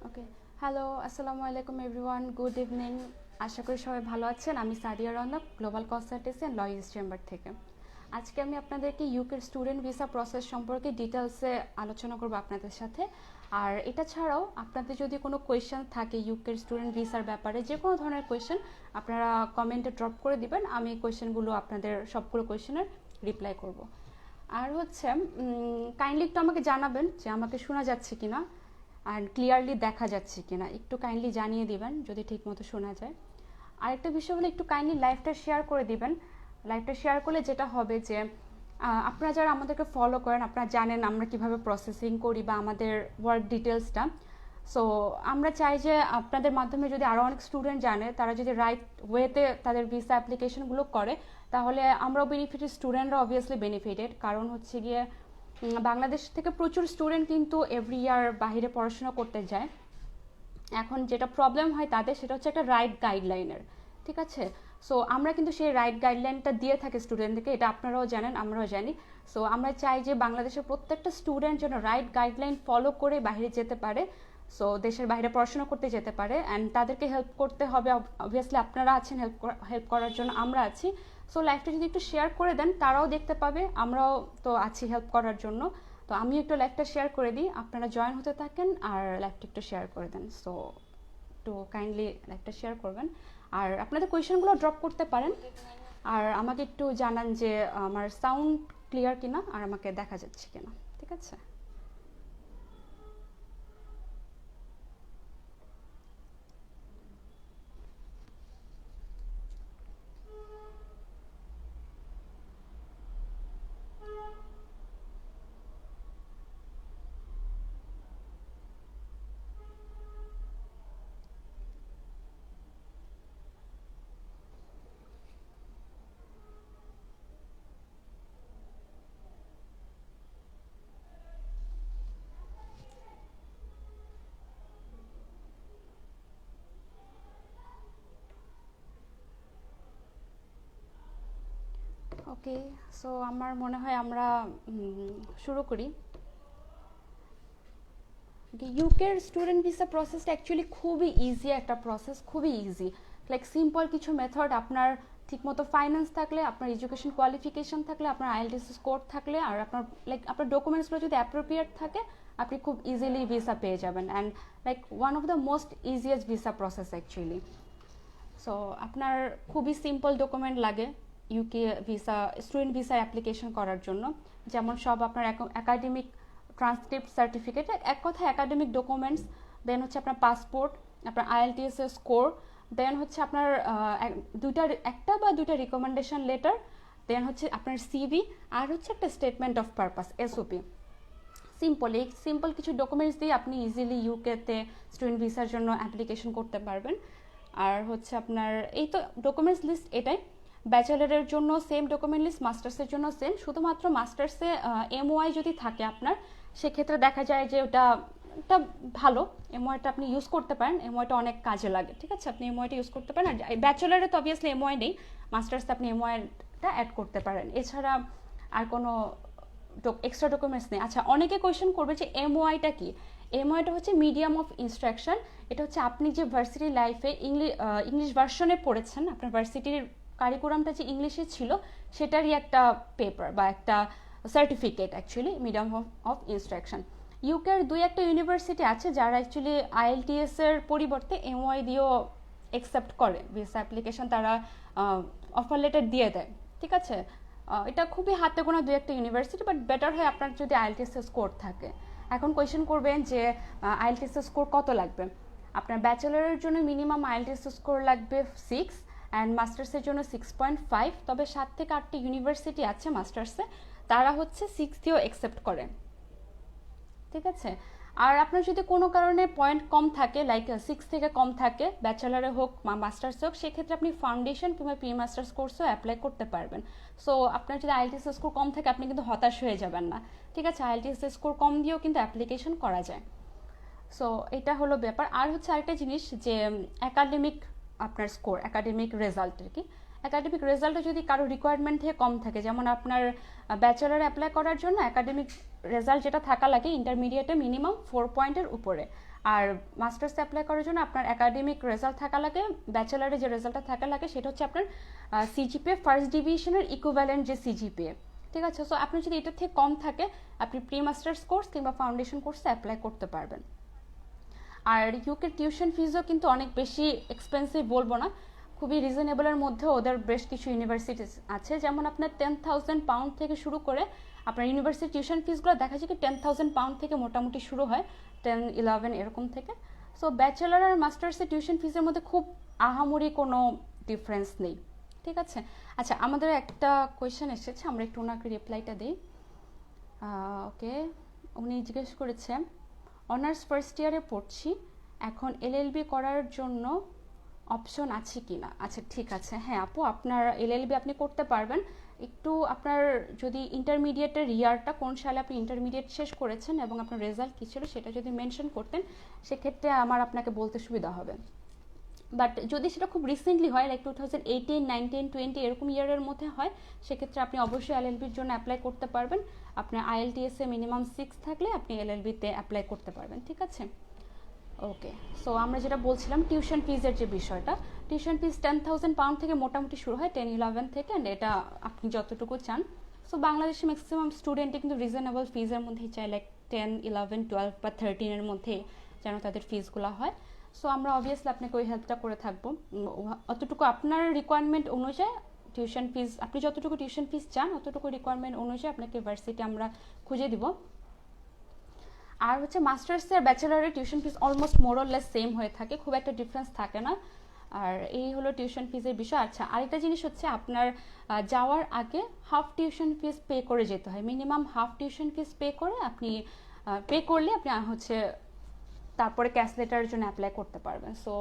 ওকে, hello, আসসালামু আলাইকুম everyone, good evening. আশা করি সবাই ভালো আছেন। আমি Sadia Raunak, global consultancy and lawyers chamber থেকে। আজকে আমি আপনাদেরকে ইউকের স্টুডেন্ট ভিসা প্রসেস সম্পর্কে ডিটেলসে আলোচনা করব আপনাদের সাথে। আর এটা ছাড়াও আপনাদের যদি কোনো কোয়েশ্চেন থাকে ইউকের স্টুডেন্ট ভিসার ব্যাপারে, যে কোনো ধরনের কোয়েশ্চেন আপনারা কমেন্টে ড্রপ করে দিবেন। আমি কোয়েশ্চেনগুলো আপনাদের সবগুলো কোয়েশ্চেনের রিপ্লাই করব। আর হচ্ছে কাইন্ডলি একটু আমাকে জানাবেন যে আমাকে শোনা যাচ্ছে কিনা আর ক্লিয়ারলি দেখা যাচ্ছে কিনা, একটু কাইন্ডলি জানিয়ে দিবেন যদি ঠিকমতো শোনা যায়। আরেকটা বিষয় হলো একটু কাইন্ডলি লাইভটা শেয়ার করে দিবেন। লাইভটা শেয়ার করলে যেটা হবে যে আপনারা যারা আমাদেরকে ফলো করেন আপনারা জানেন আমরা কিভাবে প্রসেসিং করি বা আমাদের ওয়ার্ক ডিটেলসটা। সো আমরা চাই যে আপনাদের মাধ্যমে যদি আরও অনেক স্টুডেন্ট জানে, তারা যদি রাইট ওয়েতে তাদের ভিসা অ্যাপ্লিকেশনগুলো করে, তাহলে আমরাও বেনিফিটেড, স্টুডেন্টরা অবভিয়াসলি বেনিফিটেড। কারণ হচ্ছে গিয়ে বাংলাদেশ থেকে প্রচুর স্টুডেন্ট কিন্তু এভরি ইয়ার বাইরে পড়াশোনা করতে যায়। এখন যেটা প্রবলেম হয় তাদের, সেটা হচ্ছে একটা রাইট গাইডলাইনের, ঠিক আছে? সো আমরা কিন্তু সেই রাইট গাইডলাইনটা দিয়ে থাকি স্টুডেন্টদেরকে, এটা আপনারাও জানেন, আমরাও জানি। সো আমরা চাই যে বাংলাদেশের প্রত্যেকটা স্টুডেন্ট যেন রাইট গাইডলাইন ফলো করে বাইরে যেতে পারে, সো দেশের বাইরে পড়াশোনা করতে যেতে পারে। অ্যান্ড তাদেরকে হেল্প করতে হবে, অবভিয়াসলি আপনারা আছেন হেল্প করার জন্য, আমরা আছি। সো লাইভটা যদি একটু শেয়ার করে দেন, তারাও দেখতে পাবে, আমরাও তো আছি হেল্প করার জন্য। তো আমি একটু লাইভটা শেয়ার করে দিই, আপনারা জয়েন হতে থাকেন আর লাইভটা একটু শেয়ার করে দেন। সো একটু কাইন্ডলি লাইভটা শেয়ার করবেন আর আপনাদের কোয়েশ্চেনগুলো ড্রপ করতে পারেন। আর আমাকে একটু জানান যে আমার সাউন্ড ক্লিয়ার কিনা আর আমাকে দেখা যাচ্ছে কিনা, ঠিক আছে? ওকে, সো আমার মনে হয় আমরা শুরু করি। ইউকের স্টুডেন্ট ভিসা প্রসেসটা অ্যাকচুয়ালি খুবই ইজি একটা প্রসেস, খুবই ইজি। লাইক সিম্পল কিছু মেথড, আপনার ঠিকমতো ফাইন্যান্স থাকলে, আপনার এডুকেশন কোয়ালিফিকেশন থাকলে, আপনার আইএলটিএস স্কোর থাকলে, আর আপনার ডকুমেন্টসগুলো যদি অ্যাপ্রোপ্রিয়েট থাকে, আপনি খুব ইজিলি ভিসা পেয়ে যাবেন। And like one of the most easiest visa process actually. So আপনার খুবই সিম্পল ডকুমেন্ট লাগে UK visa, student visa application করার জন্য। যেমন সব আপনার একাডেমিক ট্রান্সক্রিপ্ট সার্টিফিকেট, এক কথা একাডেমিক ডকুমেন্টস, দেন হচ্ছে আপনার পাসপোর্ট, আপনার আইএলটিএস এর স্কোর, দেন হচ্ছে আপনার একটা বা দুইটা রিকমেন্ডেশন লেটার, দেন হচ্ছে আপনার সিভি, আর হচ্ছে একটা statement of purpose, SOP. Simple, এই সিম্পল কিছু ডকুমেন্টস দিয়ে আপনি ইজিলি ইউকেতে স্টুডেন্ট ভিসার জন্য অ্যাপ্লিকেশন করতে পারবেন। আর হচ্ছে আপনার এই তো ডকুমেন্টস লিস্ট এটাই। ব্যাচেলারের জন্য সেম ডকুমেন্ট লিস্ট, মাস্টার্সের জন্য সেম, শুধুমাত্র মাস্টার্সে এমওআই যদি থাকে আপনার, সেক্ষেত্রে দেখা যায় যে ওটা ভালো, এমওআইটা আপনি ইউজ করতে পারেন, এমওআইটা অনেক কাজে লাগে, ঠিক আছে? আপনি এমওআইটা ইউজ করতে পারেন। আর ব্যাচেলারে তো অবভিয়াসলি এমওআই নেই, মাস্টার্সে আপনি এমওআইটা অ্যাড করতে পারেন। এছাড়া আর কোনো এক্সট্রা ডকুমেন্টস নেই। আচ্ছা, অনেকে কোয়েশ্চেন করবে যে এমওআইটা কি? এমওআইটা হচ্ছে মিডিয়াম অফ ইনস্ট্রাকশন। এটা হচ্ছে আপনি যে ভার্সিটি লাইফে ইংলিশ ভার্সনে পড়েছেন, আপনার ভার্সিটির কারিকুলামটা যে ইংলিশে ছিল, সেটারই একটা পেপার বা একটা certificate actually, medium of instruction. ইউকের দুই একটা ইউনিভার্সিটি আছে যারা অ্যাকচুয়ালি আইএলটিএস এর পরিবর্তে এমওআই দিয়েও অ্যাকসেপ্ট করে ভিসা অ্যাপ্লিকেশন, তারা অফার লেটার দিয়ে দেয়, ঠিক আছে? এটা খুবই হাতে গোনা দুই একটা ইউনিভার্সিটি, বাট বেটার হয় আপনার যদি আইএলটিএস স্কোর থাকে। এখন কোয়েশ্চেন করবেন যে আইএলটিএস স্কোর কত লাগবে? আপনার ব্যাচেলারের জন্য মিনিমাম আইএলটিএস স্কোর লাগবে 6, অ্যান্ড মাস্টার্সের জন্য 6.5। তবে 7 থেকে 8টি ইউনিভার্সিটি আছে মাস্টার্সে, তারা হচ্ছে 6 দিয়েও অ্যাকসেপ্ট করে, ঠিক আছে? আর আপনার যদি কোনো কারণে পয়েন্ট কম থাকে, লাইক 6 থেকে কম থাকে, ব্যাচেলারে হোক বা মাস্টার্সে হোক, সেক্ষেত্রে আপনি ফাউন্ডেশন কিংবা প্রি মাস্টার্স কোর্সও অ্যাপ্লাই করতে পারবেন। সো আপনার যদি আইএলটিএস স্কোর কম থাকে, আপনি কিন্তু হতাশ হয়ে যাবেন না, ঠিক আছে? আইএলটিএস স্কোর কম দিয়েও কিন্তু অ্যাপ্লিকেশন করা যায়। সো এটা হলো ব্যাপার। আর হচ্ছে আরেকটা জিনিস যে একাডেমিক আপনার স্কোর, একাডেমিক রেজাল্ট আর কি, একাডেমিক রেজাল্টে যদি কারো রিকোয়ারমেন্ট থেকে কম থাকে, যেমন আপনার ব্যাচেলার অ্যাপ্লাই করার জন্য একাডেমিক রেজাল্ট যেটা থাকা লাগে ইন্টারমিডিয়েটে মিনিমাম 4 পয়েন্টের উপরে, আর মাস্টার্সে অ্যাপ্লাই করার জন্য আপনার একাডেমিক রেজাল্ট থাকা লাগে, ব্যাচেলারে যে রেজাল্টটা থাকা লাগে সেটা হচ্ছে আপনার সিজিপিএ ফার্স্ট ডিভিশনের ইকুইভ্যালেন্ট যে সিজিপিএ, ঠিক আছে। সো আপনার যদি এটার থেকে কম থাকে আপনি প্রি মাস্টার্স কোর্স কিংবা ফাউন্ডেশন কোর্সে অ্যাপ্লাই করতে পারবেন। আর ইউকের টিউশন ফিজও কিন্তু অনেক বেশি এক্সপেন্সিভ বলবো না, খুবই রিজনেবলের মধ্যে ওদের বেশ কিছু ইউনিভার্সিটিস আছে, যেমন আপনার 10,000 পাউন্ড থেকে শুরু করে আপনার ইউনিভার্সিটি টিউশন ফিসগুলো দেখা যায় কি 10,000 পাউন্ড থেকে মোটামুটি শুরু হয়, 10-11 এরকম থেকে। সো ব্যাচেলার আর মাস্টার্সের টিউশন ফিসের মধ্যে খুব আহামরি কোনো ডিফারেন্স নেই, ঠিক আছে। আচ্ছা, আমাদের একটা কোয়েশ্চেন এসেছে, আমরা একটু ওনাকে রিপ্লাইটা দিই। ওকে, উনি জিজ্ঞেস করেছে অনার্স ফার্স্ট ইয়ারে পড়ছি, এখন এলএলবি করার জন্য অপশন আছে কি না। আচ্ছা ঠিক আছে, হ্যাঁ আপু, আপনার এলএলবি আপনি করতে পারবেন। একটু আপনার যদি ইন্টারমিডিয়েটের ইয়ারটা কোন সালে আপনি ইন্টারমিডিয়েট শেষ করেছেন এবং আপনার রেজাল্ট কী ছিল সেটা যদি মেনশন করতেন সেক্ষেত্রে আমার আপনাকে বলতে সুবিধা হবে। বাট যদি সেটা খুব রিসেন্টলি হয়, লাইক 2018, 19, 20 এরকম ইয়ারের মধ্যে হয়, সেক্ষেত্রে আপনি অবশ্যই এলএলবির জন্য অ্যাপ্লাই করতে পারবেন। আপনার আইএলটিএসে মিনিমাম 6 থাকলে আপনি এলএলবিতে অ্যাপ্লাই করতে পারবেন, ঠিক আছে। ওকে, সো আমরা যেটা বলছিলাম টিউশন ফিজের যে বিষয়টা, টিউশন ফিজ 10,000 পাউন্ড থেকে মোটামুটি শুরু হয়, 10-11 থেকে, অ্যান্ড এটা আপনি যতটুকু চান। সো বাংলাদেশে ম্যাক্সিমাম স্টুডেন্টই কিন্তু রিজনেবল ফিজের মধ্যেই চায়, লাইক 10, 11, 12 বা 13 এর মধ্যে যেন তাদের ফিজগুলো হয়। সো আমরা অবভিয়াসলি আপনাকে ওই হেল্পটা করে থাকবো, অতটুকু আপনার রিকোয়ারমেন্ট অনুযায়ী টিউশন ফিজ, আপনি যতটুকু টিউশন ফিজ চান অতটুকু রিকোয়ারমেন্ট অনুযায়ী আপনাকে ভার্সিটি আমরা খুঁজে দিব। আর হচ্ছে মাস্টার্সের ব্যাচেলারের টিউশন ফিস অলমোস্ট মোরলেস সেম হয়ে থাকে, খুব একটা ডিফারেন্স থাকে না। আর এই হলো টিউশন ফিজের বিষয়। আচ্ছা, আরেকটা জিনিস হচ্ছে আপনার যাওয়ার আগে হাফ টিউশন ফিস পে করে যেতে হয়, minimum half tuition fees pay করে আপনি পে করলে আপনি হচ্ছে তারপরে ক্যাশ লেটারের জন্য অ্যাপ্লাই করতে পারবেন। সো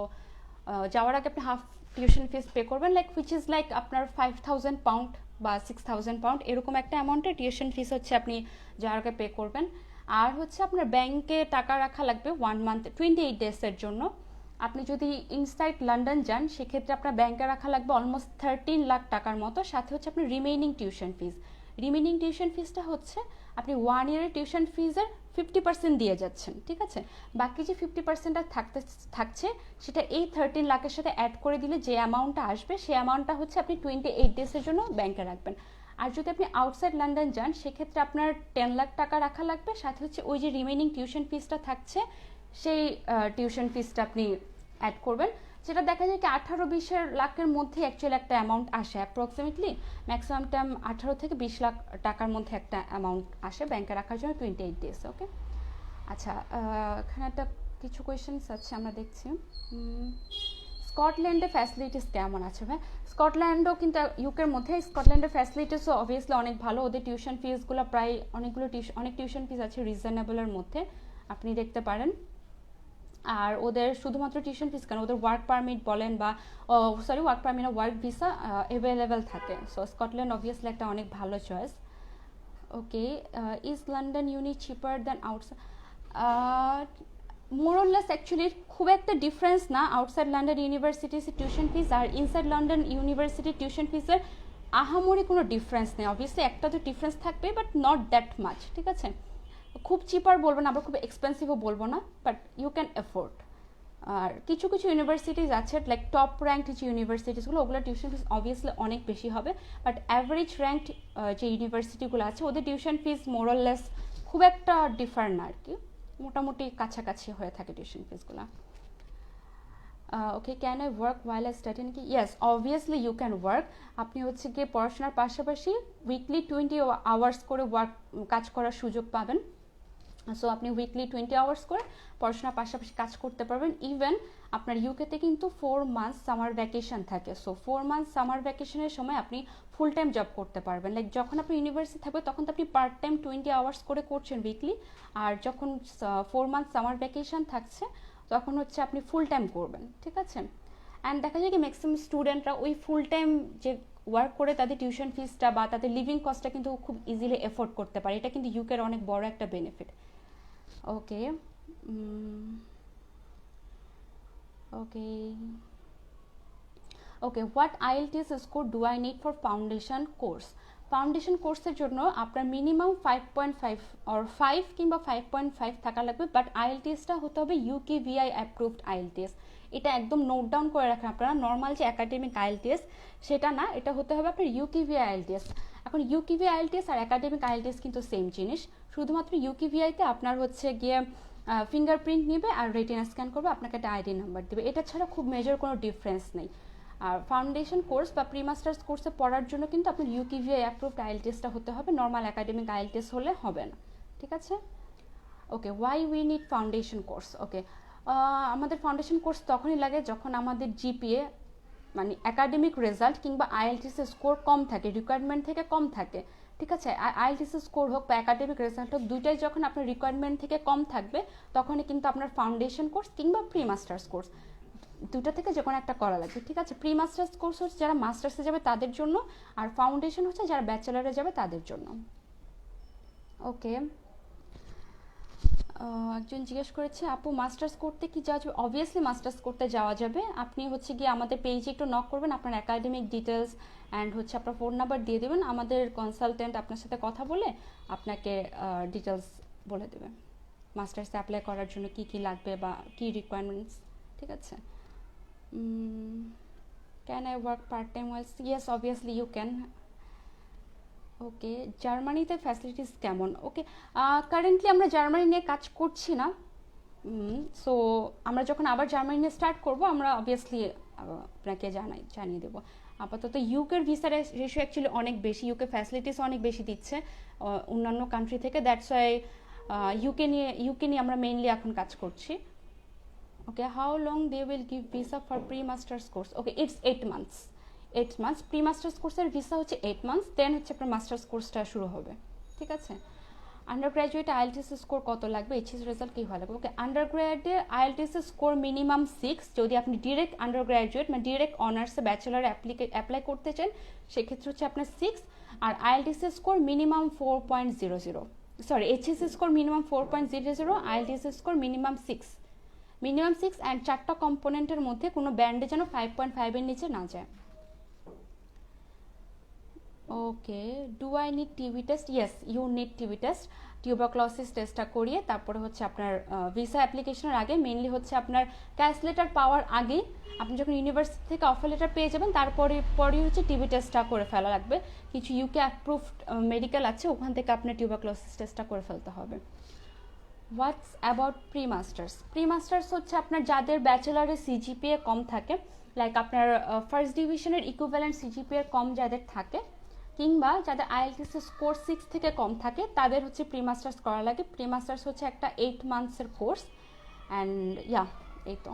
যাওয়ার আগে আপনি হাফ টিউশন ফিস পে করবেন, লাইক হুইচ ইজ লাইক আপনার 5,000 পাউন্ড বা 6,000 পাউন্ড এরকম একটা অ্যামাউন্টের টিউশন ফিস হচ্ছে আপনি যাওয়ার আগে পে করবেন। আর হচ্ছে আপনার ব্যাংকে টাকা রাখা লাগবে 1 মান্থ 28 ডেজের জন্য। আপনি যদি ইনসাইড লন্ডন যান সেক্ষেত্রে আপনার ব্যাংকে রাখা লাগবে অলমোস্ট 13 লাখ টাকার মতো, সাথে হচ্ছে আপনার remaining tuition fees. Remaining tuition ফিসটা হচ্ছে আপনি 1 ইয়ারের টিউশন ফিজের 50% দিয়ে যাচ্ছেন, ঠিক আছে। বাকি যে 50%টা থাকছে সেটা এই 13 লাখের সাথে অ্যাড করে দিলে যে অ্যামাউন্টটা আসবে সেই অ্যামাউন্টটা হচ্ছে আপনি 28 ডেজের জন্য ব্যাংকে রাখবেন। আর যদি আপনি আউটসাইড লন্ডন যান সেক্ষেত্রে আপনার 10 লাখ টাকা রাখা লাগবে, সাথে হচ্ছে ওই যে রিমেইনিং টিউশন ফিসটা থাকছে সেই টিউশন ফিসটা আপনি অ্যাড করবেন, যেটা দেখা যায় কি 18-20 লাখের মধ্যে অ্যাকচুয়ালি একটা অ্যামাউন্ট আসে অ্যাপ্রক্সিমেটলি, ম্যাক্সিমাম টাইম 18 থেকে 20 লাখ টাকার মধ্যে একটা অ্যামাউন্ট আসে ব্যাংকে রাখার জন্য 28 ডেজ। ওকে, আচ্ছা এখানে একটা কিছু কোয়েশ্চেন্স আছে আমরা দেখছি। স্কটল্যান্ডে ফ্যাসিলিটিস কেমন আছে ভাই? স্কটল্যান্ডও কিন্তু ইউকের মধ্যে, স্কটল্যান্ডের ফ্যাসিলিটিসও অবভিয়াসলি অনেক ভালো, ওদের টিউশন ফিসগুলো প্রায় অনেক টিউশন ফিস আছে রিজনেবলের মধ্যে, আপনি দেখতে পারেন। আর ওদের শুধুমাত্র টিউশন ফিস কেন, ওদের ওয়ার্ক পারমিট বলেন বা ওয়ার্ক পারমিট না ওয়ার্ক ভিসা অ্যাভেলেবেল থাকে। সো স্কটল্যান্ড অবভিয়াসলি একটা অনেক ভালো choice. Okay, is London uni cheaper than outside? More or less actually খুব একটা ডিফারেন্স না আউটসাইড লন্ডন ইউনিভার্সিটির টিউশন ফিস আর ইনসাইড লন্ডন ইউনিভার্সিটির টিউশন ফিসের আহামরি কোনো ডিফারেন্স নেই। অবভিয়াসলি একটা তো ডিফারেন্স থাকবে বাট নট দ্যাট মাচ, ঠিক আছে। খুব চিপার বলবো না, আবার খুব এক্সপেন্সিভও বলবো না, বাট ইউ ক্যান অ্যাফোর্ড। আর কিছু কিছু ইউনিভার্সিটিস আছে লাইক টপ র্যাঙ্কড যে ইউনিভার্সিটিসগুলো ওগুলো টিউশন ফিস অবভিয়াসলি অনেক বেশি হবে, বাট অ্যাভারেজ র্যাঙ্কড যে ইউনিভার্সিটিগুলো আছে ওদের টিউশন ফিস মোরলেস খুব একটা ডিফারেন্ট না আর কি, মোটামুটি কাছাকাছি হয়ে থাকে টিউশন ফিসগুলো। Okay, can I work while I study নাকি? Yes, obviously you can work. আপনি হচ্ছে গিয়ে পড়াশোনার পাশাপাশি উইকলি 20 আওয়ার্স করে কাজ করার সুযোগ পাবেন। সো আপনি উইকলি 20 আওয়ার্স করে পড়াশোনার পাশাপাশি কাজ করতে পারবেন। ইভেন আপনার ইউকেতে কিন্তু 4 মান্থস সামার ভ্যাকেশন থাকে, সো 4 মান্থস সামার ভ্যাকেশনের সময় আপনি ফুল টাইম জব করতে পারবেন। লাইক যখন আপনি ইউনিভার্সিটি থাকবে তখন তো আপনি পার্ট টাইম 20 আওয়ার্স করে করছেন উইকলি, আর যখন 4 মান্থস সামার ভ্যাকেশন থাকছে তখন হচ্ছে আপনি ফুল টাইম করবেন, ঠিক আছে। অ্যান্ড দেখা যায় কি ম্যাক্সিমাম স্টুডেন্টরা ওই ফুল টাইম যে ওয়ার্ক করে তাদের টিউশন ফিসটা বা তাদের লিভিং কস্টটা কিন্তু খুব ইজিলি এফোর্ড করতে পারে, এটা কিন্তু ইউকের অনেক বড় একটা benefit. Okay, what IELTS score do I need for foundation course? Foundation কোর্সের জন্য আপনার মিনিমাম 5.5 অর 5 কিংবা 5.5 থাকা লাগবে, বাট আইএলটিএসটা হতে হবে ইউকেভিআই অ্যাপ্রুভড আইএলটিএস। এটা একদম নোট ডাউন করে রাখেন আপনারা, নর্মাল যে একাডেমিক আইএলটিএস সেটা না, এটা হতে হবে আপনার ইউকেভিআই আইএলটিএস। এখন ইউকেভিআই আইএলটিএস আর একাডেমিক আইএলটিএস কিন্তু সেম জিনিস, শুধুমাত্র ইউকেভিআইতে আপনার হচ্ছে গিয়ে ফিঙ্গারপ্রিন্ট নেবে আর রেটিনা স্ক্যান করবে, আপনাকে একটা আইডি নাম্বার দেবে, এটা ছাড়া খুব মেজর কোনো ডিফারেন্স নেই। আর ফাউন্ডেশন কোর্স বা প্রি মাস্টার্স কোর্সে পড়ার জন্য কিন্তু আপনার ইউকেভিআই অ্যাপ্রুভড আইএলটিএসটা হতে হবে, নর্মাল একাডেমিক আইএলটিএস হলে হবে না, ঠিক আছে? Okay, why we need foundation course? Okay, আমাদের ফাউন্ডেশন কোর্স তখনই লাগে যখন আমাদের জিপিএ মানে একাডেমিক রেজাল্ট কিংবা আইএলটিএস স্কোর কম থাকে, রিকোয়ারমেন্ট থেকে কম থাকে, ঠিক আছে? আইএলটিএস স্কোর হোক বা একাডেমিক রেজাল্ট হোক, দুইটাই যখন আপনার রিকোয়ারমেন্ট থেকে কম থাকবে তখনই কিন্তু আপনার ফাউন্ডেশন কোর্স কিংবা প্রি মাস্টার্স কোর্স দুটো থেকে যে কোনো একটা করা লাগবে, ঠিক আছে? প্রি মাস্টার্স কোর্স হচ্ছে যারা মাস্টার্সে যাবে তাদের জন্য, আর ফাউন্ডেশন হচ্ছে যারা ব্যাচেলারে যাবে তাদের জন্য। ওকে, একজন জিজ্ঞেস করেছে আপু মাস্টার্স করতে কি যাওয়া যাবে? অবভিয়াসলি মাস্টার্স করতে যাওয়া যাবে। আপনি হচ্ছে গিয়ে আমাদের পেজে একটু নক করবেন, আপনার একাডেমিক ডিটেলস অ্যান্ড হচ্ছে আপনার ফোন নাম্বার দিয়ে দেবেন, আমাদের কনসালটেন্ট আপনার সাথে কথা বলে আপনাকে ডিটেলস বলে দেবে মাস্টার্সে অ্যাপ্লাই করার জন্য কি কি লাগবে বা কি রিকোয়ারমেন্টস, ঠিক আছে? Can I work part time wise? Yes, obviously you can. Okay, জার্মানিতে ফ্যাসিলিটিস কেমন? ওকে, কারেন্টলি আমরা জার্মানি নিয়ে কাজ করছি না, সো আমরা যখন আবার জার্মানি নিয়ে স্টার্ট করবো আমরা অবভিয়াসলি আপনাকে জানিয়ে দেবো। আপাতত ইউকের ভিসার রেশিও অ্যাকচুয়ালি অনেক বেশি, ইউকে ফ্যাসিলিটিস অনেক বেশি দিচ্ছে অন্যান্য কান্ট্রি থেকে, দ্যাটস ওয়াই ইউকে নিয়ে আমরা মেইনলি এখন কাজ করছি। Okay, how long they will give visa for pre masters course? Okay, it's 8 months। 8 months pre masters কোর্সের ভিসা হচ্ছে 8 months, দেন হচ্ছে আপনার মাস্টার্স কোর্সটা শুরু হবে, ঠিক আছে? আন্ডার গ্র্যাজুয়েটে আইএলটিএস স্কোর কত লাগবে? এইচএস রেজাল্ট কি ভালো লাগবে? ওকে, আন্ডার গ্র্যাজুয়েটে আইএলটিএস স্কোর মিনিমাম 6, যদি আপনি ডিরেক্ট আন্ডার গ্র্যাজুয়েট মানে ডিরেক্ট অনার্সে ব্যাচেলারে অ্যাপ্লাই করতে চান সেক্ষেত্রে হচ্ছে আপনার 6, আর IELTS score minimum 4.00, sorry HS score minimum 4.00, IELTS score minimum 6 and 4টা কম্পোনেন্টের মধ্যে কোনো ব্যান্ডে যেন 5.5 এর নিচে না যায়। Okay, do I need TB test? Yes, you need TB test. Tuberculosis টেস্টটা করিয়ে তারপরে হচ্ছে আপনার ভিসা অ্যাপ্লিকেশনের আগে, মেনলি হচ্ছে আপনার ক্যাশ লেটার পাওয়ার আগে আপনি যখন ইউনিভার্সিটি থেকে অফার লেটার পেয়ে যাবেন পরেই হচ্ছে টিবি টেস্টটা করে ফেলা লাগবে। কিছু ইউকে অ্যাপ্রুভড মেডিকেল আছে, ওখান থেকে আপনার টিউবারক্লোসিস টেস্টটা করে ফেলতে হবে। হোয়াটস about pre masters? Pre masters হচ্ছে আপনার যাদের ব্যাচেলারের সিজিপিএ কম থাকে, লাইক আপনার ফার্স্ট ডিভিশনের ইকুইভ্যালেন্ট সিজিপিএ কম যাদের থাকে, কিংবা যাদের আইএলটিএস স্কোর 6 থেকে কম থাকে, তাদের হচ্ছে প্রি মাস্টার্স করা লাগে। প্রি মাস্টার্স হচ্ছে একটা 8 months-এর কোর্স, অ্যান্ড এই তো।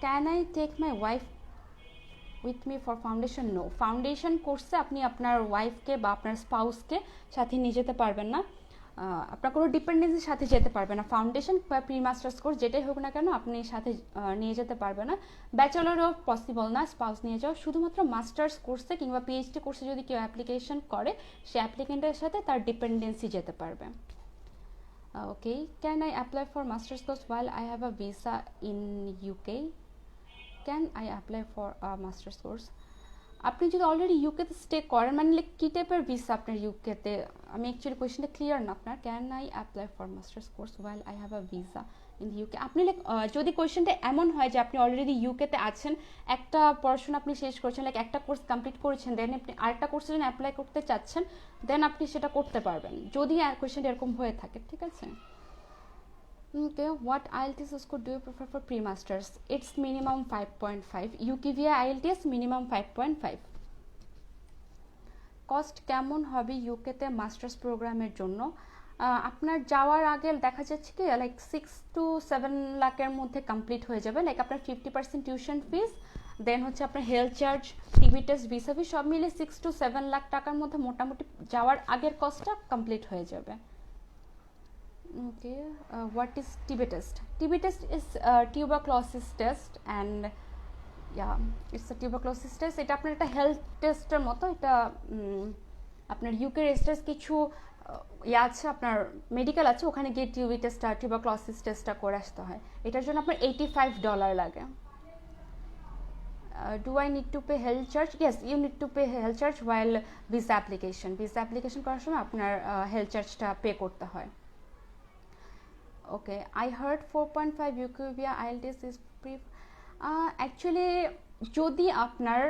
Can I take my wife with me for foundation? No, foundation কোর্সে আপনি আপনার ওয়াইফকে বা আপনার স্পাউসকে সাথে নিয়ে যেতে পারবেন না, আপনার কোনো ডিপেন্ডেন্সির সাথে যেতে পারবে না। ফাউন্ডেশন বা প্রি মাস্টার্স কোর্স যেটাই হোক না কেন আপনি সাথে নিয়ে যেতে পারবে না, ব্যাচেলারও পসিবল না স্পাউস নিয়ে যাওয়া। শুধুমাত্র মাস্টার্স কোর্সে কিংবা পিএইচডি কোর্সে যদি কেউ অ্যাপ্লিকেশন করে সে অ্যাপ্লিকেন্টের সাথে তার ডিপেন্ডেন্সি যেতে পারবে। Okay, can I apply for masters course while I have a visa in UK? Can I apply for masters course? আপনি যদি অলরেডি ইউকেতে স্টে করেন, মানে কী টাইপের ভিসা আপনার ইউকেতে? আমি অ্যাকচুয়ালি কোয়েশ্চেনটা ক্লিয়ার না আপনার। Can I apply for masters course while I have a visa in UK? আপনি যদি কোয়েশ্চেনটা এমন হয় যে আপনি অলরেডি ইউকেতে আছেন, একটা পড়াশোনা আপনি শেষ করেছেন, লাইক একটা কোর্স কমপ্লিট করেছেন, দেন আপনি আরেকটা কোর্সের জন্য অ্যাপ্লাই করতে চাচ্ছেন, দেন আপনি সেটা করতে পারবেন যদি কোয়েশ্চেনটা এরকম হয়ে থাকে, ঠিক আছে? Okay, what IELTS score do you prefer for pre-masters? It's minimum 5.5. UKVI IELTS minimum 5.5. Cost কেমন হবে ইউকেতে মাস্টার্স প্রোগ্রামের জন্য? আপনার যাওয়ার আগে দেখা যাচ্ছে কি লাইক 6 to 7 লাখের মধ্যে কমপ্লিট হয়ে যাবে, লাইক আপনার 50% টিউশন ফিস, দেন হচ্ছে আপনার health charge, TV test, visa ফি সব মিলে 6 to 7 লাখ টাকার মধ্যে মোটামুটি যাওয়ার আগের কস্টটা কমপ্লিট হয়ে যাবে। Okay, what is TB test? TB test is tuberculosis test, and it's a tuberculosis test. এটা আপনার একটা হেলথ টেস্টের মতো, এটা আপনার ইউকে রেজিস্টার্স কিছু আছে, আপনার মেডিকেল আছে, ওখানে গিয়ে টিবি টেস্টটা টিউবারক্লোসিস টেস্টটা করে আসতে হয়। এটার জন্য আপনার $85 লাগে। do I need to pay health charge? Yes, you need to pay health charge while visa application করার সময় আপনার health chargeটা পে করতে হয়। Okay, I heard 4.5 UQVia IELTS is actually যদি আপনার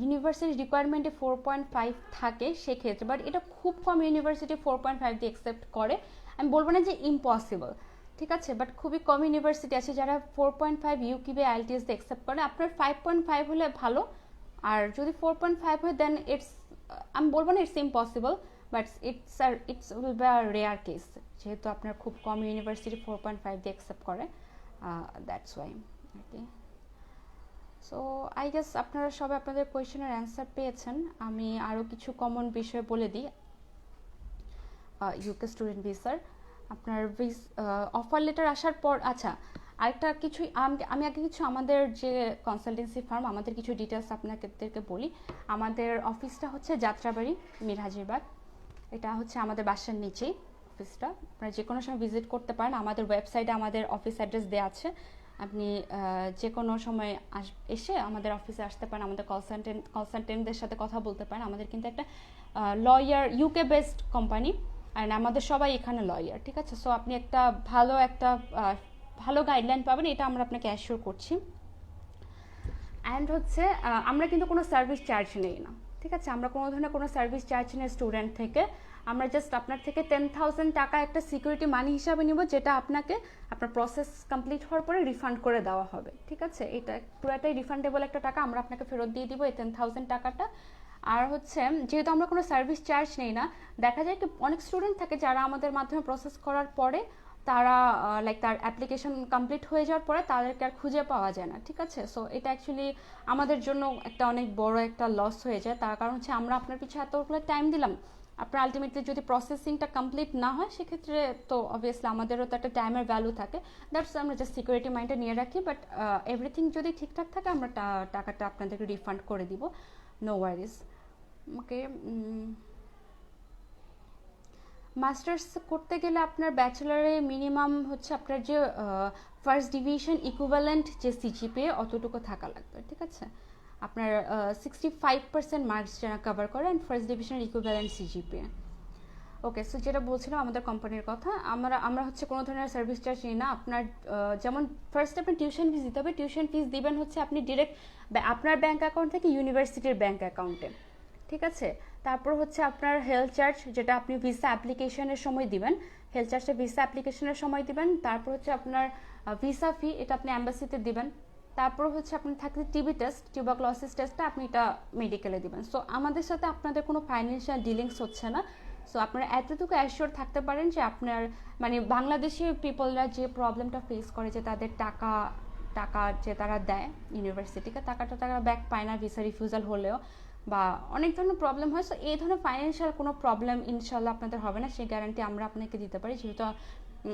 ইউনিভার্সিটি রিকোয়ারমেন্টে 4.5 থাকে সেক্ষেত্রে, বাট এটা খুব কম ইউনিভার্সিটি 4.5 দিয়ে অ্যাকসেপ্ট করে, আমি বলবো না যে ইম্পসিবল, ঠিক আছে, বাট খুবই কম ইউনিভার্সিটি আছে যারা 4.5 ইউকিউবি আইএলটিএস দিয়ে অ্যাকসেপ্ট করে। আপনার 5.5 হলে ভালো, আর যদি 4.5 হয় দেন ইটস, আমি বলবো না it's impossible, but it's will be a rare case, যেহেতু আপনার খুব কম ইউনিভার্সিটি 4.5 দিয়ে অ্যাকসেপ্ট করে, that's why. Okay, so I guess আপনারা সবাই আপনাদের কোয়েশ্চেনের অ্যান্সার পেয়েছেন। আমি আরও কিছু কমন বিষয় বলে দিই। ইউকে স্টুডেন্ট ভিসার আপনার অফার লেটার আসার পর, আচ্ছা আরেকটা কিছু আমি আগে কিছু আমাদের যে কনসালটেন্সি ফার্ম, আমাদের কিছু ডিটেলস আপনাদেরকে বলি। আমাদের অফিসটা হচ্ছে যাত্রাবাড়ি মিরহাজিরবাগ, এটা হচ্ছে আমাদের বাসার নিচেই অফিসটা। আপনারা যে কোনো সময় ভিজিট করতে পারেন, আমাদের ওয়েবসাইটে আমাদের অফিস অ্যাড্রেস দেওয়া আছে, আপনি যে কোনো সময় এসে আমাদের অফিসে আসতে পারেন, আমাদের কনসালটেন্টদের সাথে কথা বলতে পারেন। আমাদের কিন্তু একটা লয়ার ইউকে বেসড কোম্পানি, আর আমাদের সবাই এখানে লয়ার, ঠিক আছে। সো আপনি একটা ভালো গাইডলাইন পাবেন, এটা আমরা আপনাকে অ্যাসিওর করছি। অ্যান্ড হচ্ছে আমরা কিন্তু কোনো সার্ভিস চার্জ নেই না, ঠিক আছে, আমরা কোনো ধরনের কোনো সার্ভিস চার্জ নেই স্টুডেন্ট থেকে। আমরা জাস্ট আপনার থেকে 10,000 টাকা একটা সিকিউরিটি মানি হিসাবে নিব, যেটা আপনাকে আপনার প্রসেস কমপ্লিট হওয়ার পরে রিফান্ড করে দেওয়া হবে, ঠিক আছে। এটা পুরোটাই রিফান্ডেবল একটা টাকা, আমরা আপনাকে ফেরত দিয়ে দিব এই 10,000 টাকাটা। আর হচ্ছে যেহেতু আমরা কোনো সার্ভিস চার্জ নেই না, দেখা যায় কি অনেক স্টুডেন্ট থাকে যারা আমাদের মাধ্যমে প্রসেস করার পরে তারা তার অ্যাপ্লিকেশন কমপ্লিট হয়ে যাওয়ার পরে তাদেরকে আর খুঁজে পাওয়া যায় না, ঠিক আছে। সো এটা অ্যাকচুয়ালি আমাদের জন্য একটা অনেক বড় একটা লস হয়ে যায়, তার কারণ হচ্ছে আমরা আপনার পিছনে এতগুলো টাইম দিলাম, আপনার আলটিমেটলি যদি প্রসেসিংটা কমপ্লিট না হয় সেক্ষেত্রে তো অবভিয়াসলি আমাদেরও তো একটা টাইমের ভ্যালু থাকে। দ্যাটস আমরা জাস্ট সিকিউরিটি মাইন্ডে নিয়ে রাখি, বাট এভরিথিং যদি ঠিকঠাক থাকে আমরা টাকাটা আপনাদেরকে রিফান্ড করে দিব, নো ওয়ারিজ। ওকে, মাস্টার্স করতে গেলে আপনার ব্যাচেলারে মিনিমাম হচ্ছে আপনার যে ফার্স্ট ডিভিশন ইকুইভ্যালেন্ট যে সিজিপিএ অতটুকু থাকা লাগবে, ঠিক আছে। আপনার 65% মার্কস যেন কভার করে, অ্যান্ড ফার্স্ট ডিভিশনের ইকুইভ্যালেন্ট সিজিপিএ। ওকে, সো যেটা বলছিলাম আমাদের কোম্পানির কথা, আমরা হচ্ছে কোনো ধরনের সার্ভিস চার্জ নিই না। আপনার যেমন ফার্স্ট আপনি টিউশন ফিস দিতে হবে, টিউশন ফিস দিবেন হচ্ছে আপনি ডিরেক্ট আপনার ব্যাঙ্ক অ্যাকাউন্ট থেকে ইউনিভার্সিটির ব্যাঙ্ক অ্যাকাউন্টে, ঠিক আছে। তারপর হচ্ছে আপনার হেলথ চার্জ, যেটা আপনি ভিসা অ্যাপ্লিকেশনের সময় দিবেন, হেলথ চার্জটা ভিসা অ্যাপ্লিকেশনের সময় দিবেন। তারপর হচ্ছে আপনার ভিসা ফি, এটা আপনি অ্যাম্বাসিতে দিবেন। তারপর হচ্ছে আপনার থাকছে টিবি টেস্ট, টিউবারকুলোসিস টেস্টটা আপনি এটা মেডিকেলে দিবেন। সো আমাদের সাথে আপনাদের কোনো ফাইন্যান্সিয়াল ডিলিংস হচ্ছে না। সো আপনারা এতটুকু অ্যাসিওর থাকতে পারেন যে আপনার মানে বাংলাদেশি পিপলরা যে প্রবলেমটা ফেস করে, যে তাদের টাকা যে তারা দেয় ইউনিভার্সিটিকে, টাকাটা তারা ব্যাক পায় না ভিসা রিফিউজাল হলেও, বা অনেক ধরনের প্রবলেম হয়। সো এই ধরনের ফাইন্যান্সিয়াল কোনো প্রবলেম ইনশাল্লাহ আপনাদের হবে না, সেই গ্যারান্টি আমরা আপনাকে দিতে পারি, যেহেতু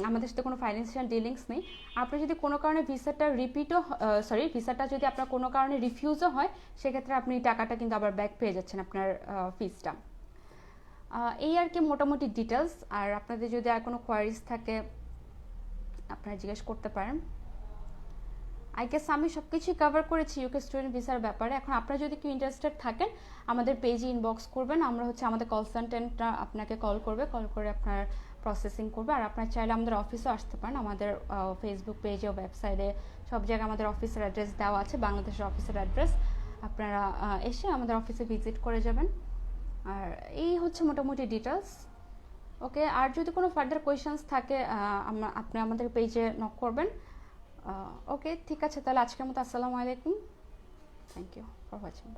আমাদের সাথে কোনো ফাইন্যান্সিয়াল ডিলিংস নেই। আপনার যদি কোনো কারণে ভিসাটা যদি আপনার কোনো কারণে রিফিউজও হয়, সেক্ষেত্রে আপনি টাকাটা কিন্তু আবার ব্যাক পেয়ে যাচ্ছেন আপনার ফিসটা। এই আর কি মোটামুটি ডিটেলস। আর আপনাদের যদি আর কোনো কোয়ারিজ থাকে আপনারা জিজ্ঞেস করতে পারেন। আই গেস আমি সব কিছুই কভার করেছি ইউকে স্টুডেন্ট ভিসার ব্যাপারে। এখন আপনারা যদি কেউ ইন্টারেস্টেড থাকেন আমাদের পেজে ইনবক্স করবেন, আমরা হচ্ছে আমাদের কনসালটেন্টরা আপনাকে কল করে আপনার প্রসেসিং করবে। আর আপনারা চাইলে আমাদের অফিসেও আসতে পারেন, আমাদের ফেসবুক পেজে, ওয়েবসাইটে সব জায়গায় আমাদের অফিসের অ্যাড্রেস দেওয়া আছে, বাংলাদেশের অফিসের অ্যাড্রেস। আপনারা এসে আমাদের অফিসে ভিজিট করে যাবেন। আর এই হচ্ছে মোটামুটি ডিটেলস। ওকে, আর যদি কোনো ফার্দার কোয়েশ্চেন্স থাকে আপনি আমাদের পেজে নক করবেন। ওকে, ঠিক আছে, তাহলে আজকের মতো আসসালামু আলাইকুম, থ্যাংক ইউ ফর ওয়াচিং।